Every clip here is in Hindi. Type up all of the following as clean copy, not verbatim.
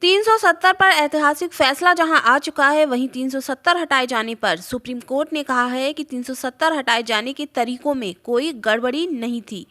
370 पर ऐतिहासिक फैसला जहां आ चुका है, वहीं 370 हटाए जाने पर सुप्रीम कोर्ट ने कहा है कि 370 हटाए जाने के तरीकों में कोई गड़बड़ी नहीं थी।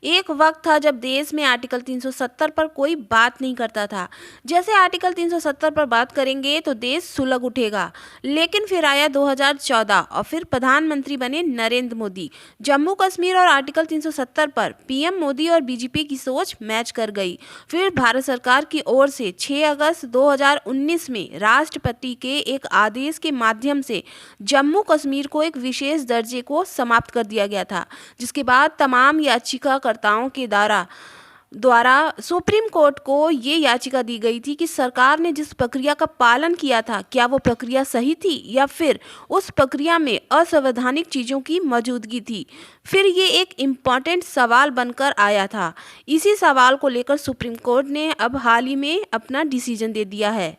एक वक्त था जब देश में आर्टिकल 370 पर कोई बात नहीं करता था। जैसे आर्टिकल 370 पर बात करेंगे तो देश सुलग उठेगा। लेकिन फिर आया 2014 और फिर प्रधानमंत्री बने नरेंद्र मोदी। जम्मू कश्मीर और आर्टिकल 370 पर पीएम मोदी और बीजेपी की सोच मैच कर गई। फिर भारत सरकार की ओर से 6 अगस्त 2019 में राष्ट्रपति के एक आदेश के माध्यम से जम्मू कश्मीर को एक विशेष दर्जे को समाप्त कर दिया गया था, जिसके बाद तमाम याचिकाकर्ताओं के द्वारा सुप्रीम कोर्ट को ये याचिका दी गई थी कि सरकार ने जिस प्रक्रिया का पालन किया था, क्या वो प्रक्रिया सही थी या फिर उस प्रक्रिया में असंवैधानिक चीज़ों की मौजूदगी थी। फिर ये एक इम्पॉर्टेंट सवाल बनकर आया था। इसी सवाल को लेकर सुप्रीम कोर्ट ने अब हाल ही में अपना डिसीजन दे दिया है,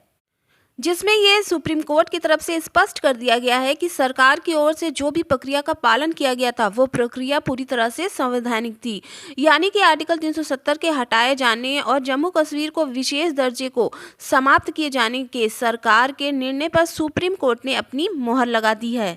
जिसमें ये सुप्रीम कोर्ट की तरफ से स्पष्ट कर दिया गया है कि सरकार की ओर से जो भी प्रक्रिया का पालन किया गया था, वो प्रक्रिया पूरी तरह से संवैधानिक थी। यानी कि आर्टिकल 370 के हटाए जाने और जम्मू कश्मीर को विशेष दर्जे को समाप्त किए जाने के सरकार के निर्णय पर सुप्रीम कोर्ट ने अपनी मोहर लगा दी है।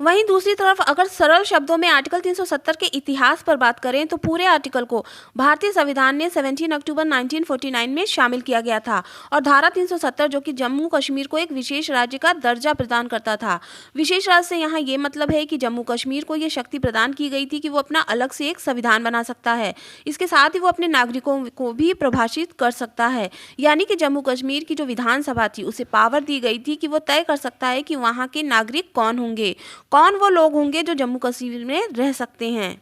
वहीं दूसरी तरफ अगर सरल शब्दों में आर्टिकल 370 के इतिहास पर बात करें तो पूरे आर्टिकल को भारतीय संविधान ने 17 अक्टूबर 1949 में शामिल किया गया था और धारा 370 जो कि जम्मू कश्मीर को एक विशेष राज्य का दर्जा प्रदान करता था। विशेष राज्य से यहाँ ये मतलब है कि जम्मू कश्मीर को ये शक्ति प्रदान की गई थी कि वो अपना अलग से एक संविधान बना सकता है। इसके साथ ही वो अपने नागरिकों को भी प्रभाषित कर सकता है। यानी कि जम्मू कश्मीर की जो विधानसभा थी उसे पावर दी गई थी कि वो तय कर सकता है कि वहाँ के नागरिक कौन होंगे, कौन वो लोग होंगे जो जम्मू कश्मीर में रह सकते हैं।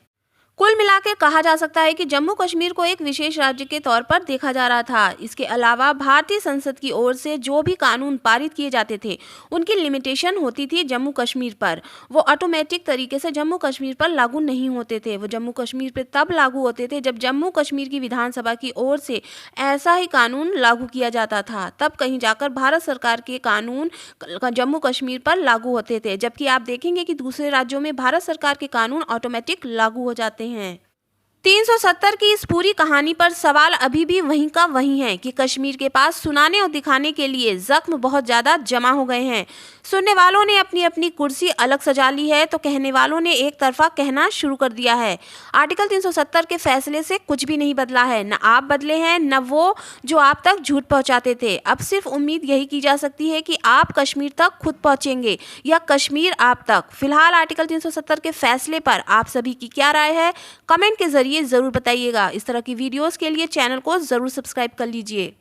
कुल मिलाकर कहा जा सकता है कि जम्मू कश्मीर को एक विशेष राज्य के तौर पर देखा जा रहा था। इसके अलावा भारतीय संसद की ओर से जो भी कानून पारित किए जाते थे, उनकी लिमिटेशन होती थी जम्मू कश्मीर पर। वो ऑटोमेटिक तरीके से जम्मू कश्मीर पर लागू नहीं होते थे। वो जम्मू कश्मीर पर तब लागू होते थे जब जम्मू कश्मीर की विधानसभा की ओर से ऐसा ही कानून लागू किया जाता था। तब कहीं जाकर भारत सरकार के कानून जम्मू कश्मीर पर लागू होते थे, जबकि आप देखेंगे कि दूसरे राज्यों में भारत सरकार के कानून ऑटोमेटिक लागू हो जाते हैं। 370 की इस पूरी कहानी पर सवाल अभी भी वहीं का वहीं है कि कश्मीर के पास सुनाने और दिखाने के लिए जख्म बहुत ज्यादा जमा हो गए हैं। सुनने वालों ने अपनी अपनी कुर्सी अलग सजा ली है तो कहने वालों ने एक तरफा कहना शुरू कर दिया है। आर्टिकल 370 के फैसले से कुछ भी नहीं बदला है, न आप बदले हैं न वो जो आप तक झूठ पहुंचाते थे। अब सिर्फ उम्मीद यही की जा सकती है कि आप कश्मीर तक खुद पहुंचेंगे या कश्मीर आप तक। फिलहाल आर्टिकल 370 के फैसले पर आप सभी की क्या राय है, कमेंट के जरिए जरूर बताइएगा। इस तरह की वीडियोस के लिए चैनल को जरूर सब्सक्राइब कर लीजिए।